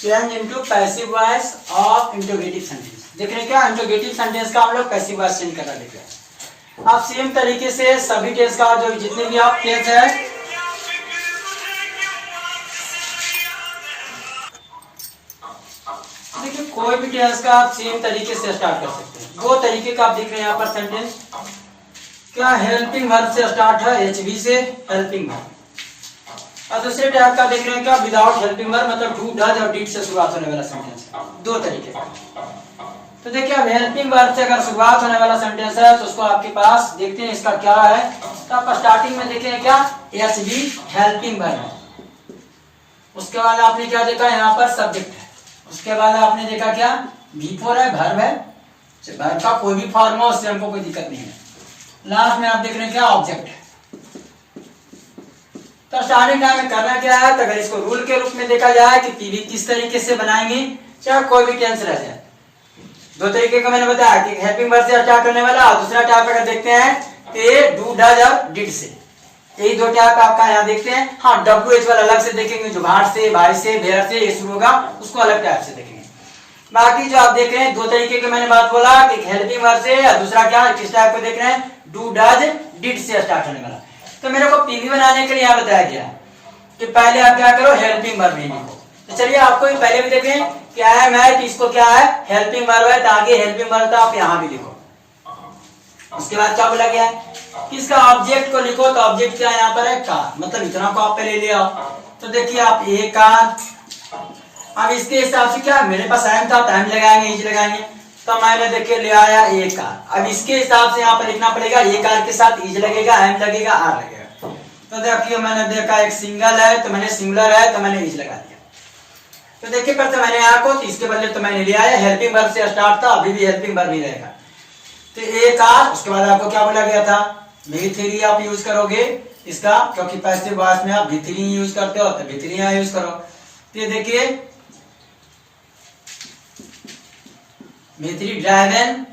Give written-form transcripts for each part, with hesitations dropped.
Change into passive voice of interrogative sentence. देख रहे हैं क्या, इंट्रोगेटिव सेंटेंस का हम लोग पैसिव वॉइस चेंज कर रहे हैं। आप सेम तरीके से सभी टेंस का जो जितने भी आप टेंस है देखिए, कोई भी टेंस का आप सेम तरीके से स्टार्ट कर सकते हैं। दो तरीके का आप देख रहे हैं यहाँ पर सेंटेंस। क्या हेल्पिंग वर्ब से स्टार्ट है, एचवी से हेल्पिंग वर्ब, और दूसरे टाइप का देख रहे हैं क्या विदाउट हेल्पिंग वर्ब, मतलब डू डज और डिड से शुरुआत होने वाला सेंटेंस। दो तरीके का। तो देखिए, अब हेल्पिंग वर्ब से अगर शुरुआत होने वाला सेंटेंस है तो उसको आपके पास देखते हैं इसका क्या है। तो आप स्टार्टिंग में देखें क्या, एचवी हेल्पिंग वर्ब है। उसके बाद आपने क्या देखा, यहाँ पर सब्जेक्ट है। उसके बाद आपने देखा क्या, V4 है, वर्ब है। वर्ब का कोई भी फॉर्म हो उससे हमको कोई दिक्कत नहीं है। लास्ट में आप देख रहे हैं क्या, ऑब्जेक्ट है। तो स्टार्टिंग टाइम में करना क्या है, तो अगर इसको रूल के रूप में देखा जाए कि पीवी किस तरीके से बनाएंगे, चाहे कोई भी टेंस रह जाए। दो तरीके का मैंने बताया कि हेल्पिंग वर्ब से स्टार्ट करने वाला, और दूसरा टाइप अगर देखते हैं तो डू डज और डिड से। यही दो टाइप आपका यहाँ देखते हैं। हाँ, WH वाला अलग से देखेंगे, जो भाट से, भाई से, वेयर से ये शुरू होगा उसको अलग टाइप से देखेंगे। बाकी जो आप देख रहे हैं दो तरीके के मैंने बात बोला कि हेल्पिंग वर्ब से, या दूसरा क्या किस टाइप को देख रहे हैं, डू डज डिड से स्टार्ट होने वाला। तो मेरे को पीवी बनाने के लिए यहाँ बताया गया कि पहले आप क्या करो, हेल्पिंग वर्ब लिखो। तो चलिए आपको पहले भी देखें क्या है, मैं इसको क्या है, हेल्पिंग वर्ब है, तो आगे हेल्पिंग वर्ब तो आप यहाँ भी लिखो। उसके बाद क्या बोला गया है, किसका ऑब्जेक्ट को लिखो। तो ऑब्जेक्ट क्या यहाँ पर है, कार, मतलब इतना को आप पहले ले आओ। तो देखिए आप ये कार, अब इसके हिसाब से क्या मेरे पास टाइम था, टाइम लगाएंगे, इज लगाएंगे, तो मैंने देखिए ले आया ये कार। अब इसके हिसाब से यहाँ पर लिखना पड़ेगा, ये कार के साथ इज लगेगा, एम लगेगा, आर लगेगा। तो देखिए मैंने देखा एक सिंगल है तो मैंने सिंगुलर है तो मैंने इज लगा दिया। तो देखिए पर मैंने यहाँ को, तो इसके बदले तो मैंने ले आया, हेल्पिंग वर्ब से स्टार्ट था, अभी भी हेल्पिंग वर्ब ही रहेगा। तो एक कार, उसके बाद आपको क्या बोला गया था, V3 आप यूज करोगे इसका, क्योंकि पैसिव वॉइस में आप V3 यूज करते हो तो V3 यहाँ यूज करो। तो ये देखिए V3 ड्राइवन,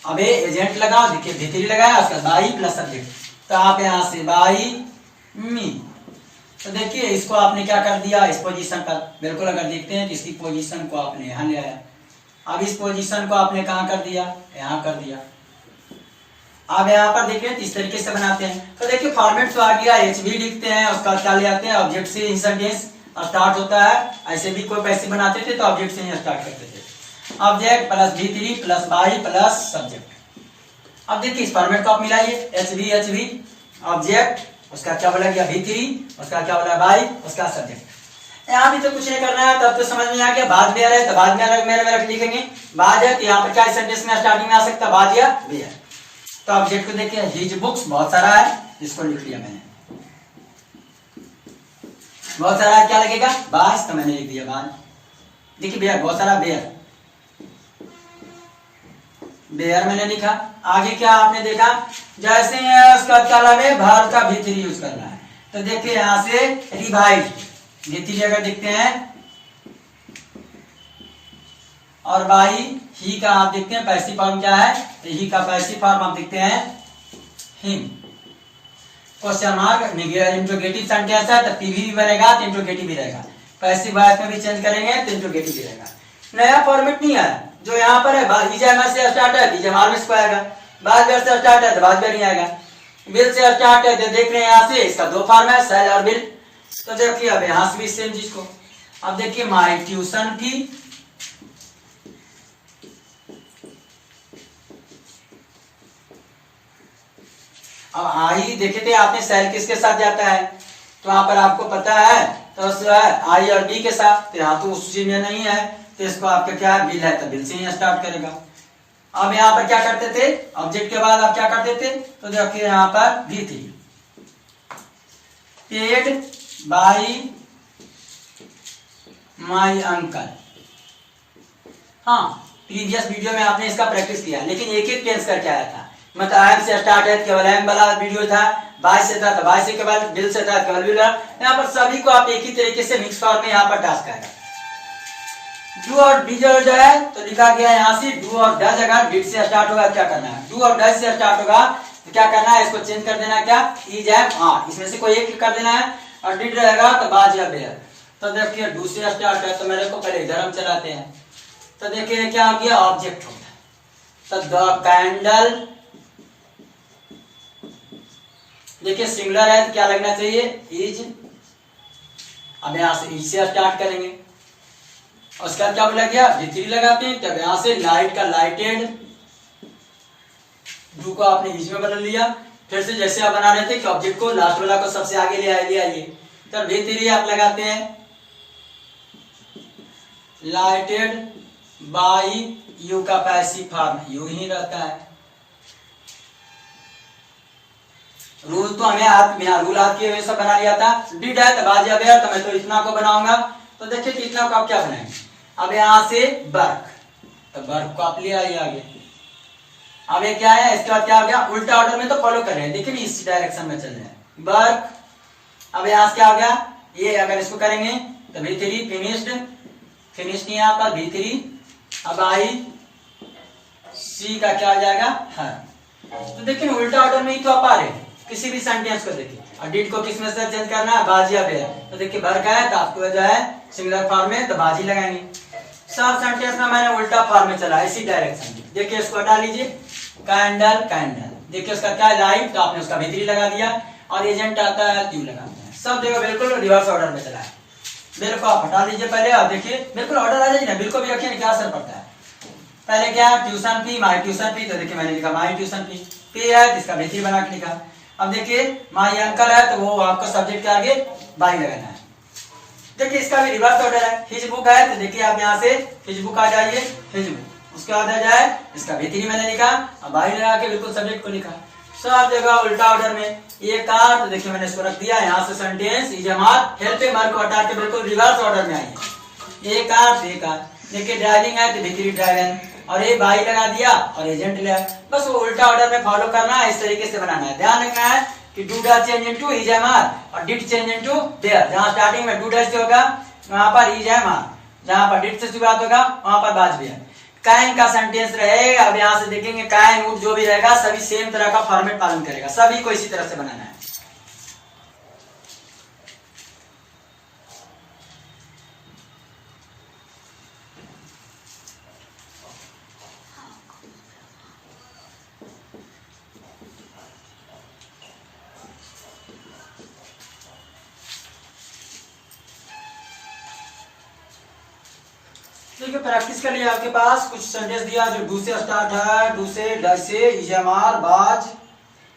अब एजेंट लगाओ, देखिए V3 लगाया, उसका बाई प्लस सब्जेक्ट, तो आप यहाँ से बाई मी। तो देखिए इसको आपने क्या कर दिया, इस पोजीशन पर, बिल्कुल अगर देखते हैं तो इसकी पोजीशन को आपने यहाँ ले आया। अब इस पोजीशन को आपने कहाँ कर दिया, यहाँ कर दिया। अब यहाँ पर देखिए इस तरीके से बनाते हैं। तो देखिए फॉर्मेट तो आ गया, एचवी लिखते हैं, उसका क्या ले आते हैं, ऑब्जेक्ट से सेंटेंस स्टार्ट होता है। ऐसे भी कोई पैसे बनाते थे तो ऑब्जेक्ट से ही स्टार्ट करते थे। Object plus V3 plus by plus subject. अब देखिए इस फॉर्मेट को आप मिलाइए, एचवी ऑब्जेक्ट, उसका क्या बोला गया V3, उसका क्या बोला बाई, उसका सब्जेक्ट। यहाँ भी तो कुछ नहीं करना है, तब तो समझ में आ गया। बाद में है तो बाद में अलग मेरे में रख लिखेंगे। बाद है तो यहाँ पर क्या सेंटेंस में स्टार्टिंग में आ सकता है, बाद या वेयर। तो ऑब्जेक्ट को देखिए, हिज बुक्स बहुत सारा है, इसको लिख लिया मैंने, बहुत सारा है, क्या लगेगा बास, तो मैंने लिख दिया बाद। देखिए बेयर, बहुत सारा बेयर, बेयर मैंने लिखा। आगे क्या आपने देखा, जैसे उसका ताला में भार का V3 यूज करना है, तो देखिए यहाँ से रिवाइज V3 अगर देखते हैं, और बाई ही का आप देखते हैं पैसिव फॉर्म क्या है, तो ही का पैसिव फॉर्म आप देखते हैं him. Question mark interrogative sentence है तो पीवी भी बनेगा तो इंट्रोगेटिव भी रहेगा। पैसिव वॉइस में भी चेंज करेंगे तो इंट्रोगेटिव भी रहेगा। नया फॉर्मेट नहीं है जो यहाँ पर है, बीजेएमएस से स्टार्ट है बीजेएमआरएस को आएगा, बाद बेर से स्टार्ट है तो बाद बेर नहीं आएगा, बिल से स्टार्ट है तो देख रहे हैं यहाँ से इसका दो फॉर्म है, सेल और बिल। तो देखिए अब यहाँ से भी सेम चीज को, अब देखिए माई ट्यूशन की, अब आई देखे थे आपने सेल किसके साथ जाता है, तो यहाँ पर आपको पता है तो आई और बी के साथ, तो यहाँ तो उस चीज में नहीं है, तो इसको आपका क्या है बिल है तो बिल से ही स्टार्ट करेगा। अब यहाँ पर क्या करते थे, ऑब्जेक्ट के बाद आप क्या करते थे, तो देखिए यहाँ पर V3 paid by my uncle. हाँ प्रीवियस वीडियो में आपने इसका प्रैक्टिस किया, लेकिन एक एक टेंस करके आया था, मतलब एम से स्टार्ट है केवल एम वाला वीडियो था, बाय से था तो बाय से केवल, बिल से था केवल बिल। यहाँ पर सभी को आप एक ही तरीके से मिक्स फॉर्म में यहाँ पर टास्क आएगा। डू और डी जो है तो लिखा गया यहाँ से डू और डज, अगर डिड से स्टार्ट होगा क्या करना है, डू और डज से स्टार्ट होगा तो क्या करना है, इसको चेंज कर देना, क्या इज एम आर, इसमें से कोई एक कर देना है, और डिड रहेगा तो बाज या बेयर। तो देखिए दूसरे स्टार्ट है, तो मेरे को पहले इधर हम चलाते हैं। तो देखिए क्या हो गया, ऑब्जेक्ट हो गया। तो द कैंडल, देखिए सिंगुलर है तो क्या लगना चाहिए, इज। अब यहां से इज से स्टार्ट करेंगे, उसका क्या बोला गया, V3 लगाते हैं। तब यहां से लाइट का लाइटेड, डू को आपने इज में बदल लिया। फिर से जैसे आप बना रहे थे कि ऑब्जेक्ट को लास्ट वाला को सबसे आगे ले आइए, तब V3 आप लगाते हैं, लाइटेड बाई यू का पैसिव फॉर्म यू ही रहता है। रूल तो हमें रूल हाथ की वजह बना लिया था। डिड है तो बाजी अब है, तो मैं तो इतना को बनाऊंगा। तो देखिए कि इतना को आप क्या बनाएंगे, अब यहां से वर्क, तो वर्क को आप ले आइए आगे। अब ये क्या है, इसके बाद क्या हो गया, उल्टा ऑर्डर में तो फॉलो कर रहे हैं, देखिए इस डायरेक्शन में चल रहे हैं, वर्क। अब यहां से क्या हो गया, ये अगर इसको करेंगे तो V3 फिनिश्ड, फिनिश नहीं आता V3। अब आई सी का क्या आ जाएगा, है। तो देखिए उल्टा ऑर्डर में ही तो आप आ रहे हैं किसी भी सेंटेंस को। देखिए और डिड को किस में से चेंज करना है, बाजी अब है। तो देखिए वर्क है तो आपको जो है सिंगुलर फॉर्म में तो बाजी लगाएंगे। सब सेंटेंस में मैंने उल्टा फॉर्म में चला इसी डायरेक्शन में। देखिए इसको हटा लीजिए, कैंडल कैंडल, देखिए उसका क्या है, लाइट, तो आपने उसका V3 लगा दिया। और एजेंट आता है क्यू लगाते हैं। सब जगह बिल्कुल रिवर्स ऑर्डर में चला है। बिल को आप हटा लीजिए पहले, और देखिए बिल्कुल ऑर्डर आ जाएगी ना, बिल को भी रखिए, क्या असर पड़ता है। पहले क्या है, ट्यूशन फी, माई ट्यूशन फी, तो देखिए मैंने लिखा माई ट्यूशन फी, पे है तो इसका V3 बना के लिखा। अब देखिए माई अंकल है तो वो आपको सब्जेक्ट के आगे बाई लगाना है। देखिए इसका भी रिवर्स ऑर्डर है। हिज बुक है तो देखिए आप यहाँ से हिज बुक आ जाइए, हिज बुक, उसके बाद आ जाए इसका V3 मैंने लिखा, अब बाई लगा के बिल्कुल सब्जेक्ट को लिखा। सब जगह उल्टा ऑर्डर में। ये कार तो देखिए मैंने इसको रख दिया, यहाँ से सेंटेंस इज हमार हेल्प मार्क को हटा के बिल्कुल रिवर्स ऑर्डर में आइए। ये कार, ये कार, देखिए ड्राइविंग है तो V3 ड्राइविंग, और ये बाई लगा दिया और एजेंट लिया। बस वो उल्टा ऑर्डर में फॉलो करना है, इस तरीके से बनाना है। ध्यान रखना है कि do does change into is am are और डिड चेंज इनटू देयर। जहां स्टार्टिंग में डू डज होगा वहां पर इज एम आर, जहां पर डिड से शुरुआत होगा वहां पर बाज भी है। कैन का सेंटेंस रहेगा, अब यहां से देखेंगे कैन वुड जो भी रहेगा सभी सेम तरह का फॉर्मेट पालन करेगा, सभी को इसी तरह से बनाना है। देखिए प्रैक्टिस के लिए आपके पास कुछ सेंटेंस दिया जो डू से स्टार्ट है, डू से, डज से, is am are, was,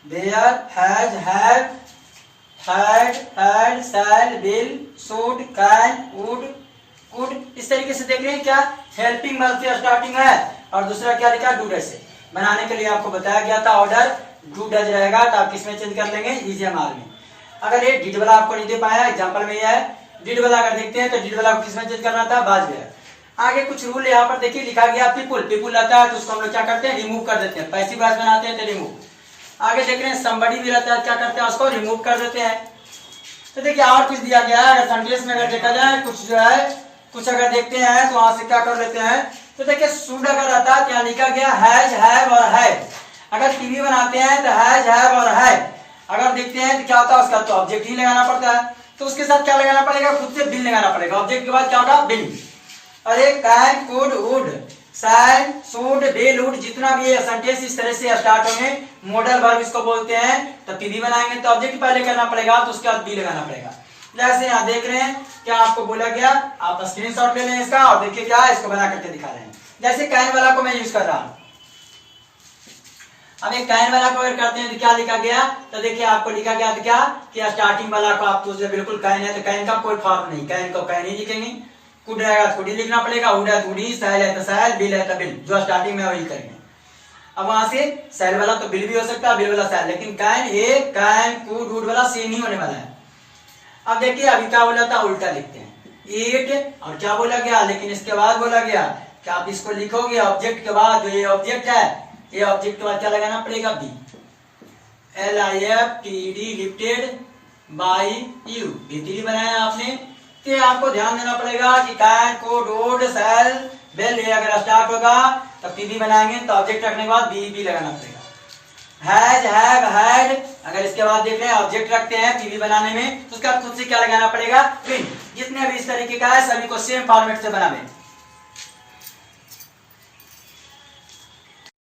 there, has, had, had, shall, will, should, can, would, could, इस तरीके से देख रहे हैं क्या हेल्पिंग वर्ब से स्टार्टिंग है। और दूसरा क्या लिखा, डू डज से। बनाने के लिए आपको बताया गया था ऑर्डर डू डज रहेगा तो आप किसमें चेंज कर लेंगे, इज एम आर में। अगर ये डिड वाला आपको नहीं दे पाया, एग्जांपल में ये है डिड वाला, अगर देखते हैं तो डिड वाला को किसमें चेंज करना था, बाज में। आगे कुछ रूल यहाँ पर देखिए लिखा गया, पीपुल, पीपुल आता है तो उसको हम लोग क्या करते हैं, रिमूव कर देते हैं, पैसिव वॉइस बनाते हैं तो रिमूव। आगे देख रहे हैं somebody भी रहता है, क्या करते हैं उसको रिमूव कर देते हैं। तो देखिए और कुछ दिया गया है, अगर सेंटेंस में अगर देखा जाए कुछ जो है कुछ अगर देखते हैं तो वहां से क्या कर लेते हैं। तो देखिए शुड अगर रहता है क्या लिखा गया, हैज, हैव और हैड। अगर टीवी बनाते हैं तो हैज, हैव और हैड। अगर देखते हैं तो क्या होता है, उसका तो ऑब्जेक्ट ही लगाना पड़ता है, तो उसके साथ क्या लगाना पड़ेगा, खुद से बिल लगाना पड़ेगा। ऑब्जेक्ट के बाद क्या होगा, बिल। अरे can, could, would, shall, should, will, would, जितना भी ये सेंटेंस इस तरह से स्टार्ट होंगे मॉडल वर्ब इसको बोलते हैं। तो पीवी बनाएंगे तो ऑब्जेक्ट पहले करना पड़ेगा, तो उसके बाद बी लगाना पड़ेगा। जैसे यहाँ देख रहे हैं क्या आपको बोला गया, आप स्क्रीनशॉट ले लें इसका और देखिए क्या इसको बना करके दिखा रहे हैं। जैसे कैन वाला को मैं यूज कर रहा हूँ। अब एक कैन वाला को अगर करते हैं तो क्या लिखा गया, तो देखिए आपको लिखा गया था क्या कि स्टार्टिंग वाला को आप तो बिल्कुल कैन है तो कैन का कोई फॉर्म नहीं, कैन को कैन ही लिखेंगे। कुड रहेगा तो कुड ही लिखना पड़ेगा, वुड है तो वुड ही, शैल है तो शैल, विल है तो विल, जो स्टार्टिंग में वही करेंगे। अब वहां से शैल वाला तो विल भी हो सकता है, विल वाला शैल, लेकिन कैन, ये कैन, कुड, वुड वाला सेम ही होने वाला है। अब देखिए अभी क्या बोला था, उल्टा लिखते हैं, ईट और क्या बोला गया, लेकिन इसके बाद बोला गया कि आप इसको लिखोगे ऑब्जेक्ट के बाद, जो ये ऑब्जेक्ट है, ये ऑब्जेक्ट के बाद क्या लगाना पड़ेगा, be, LIFTED, lifted by you, V3 बनाया आपने। तो आपको ध्यान देना पड़ेगा कि can, could, would, shall, will, ये अगर स्टार्ट होगा तो पीवी बनाएंगे तो ऑब्जेक्ट रखने के बाद बी लगाना पड़ेगा। हैज, हैव, हैड, अगर इसके बाद देख रहे हैं ऑब्जेक्ट रखते हैं पीवी बनाने में तो उसका खुद से क्या लगाना पड़ेगा, बिन। जितने भी इस तरीके का है सभी को सेम फॉर्मेट से बनावे।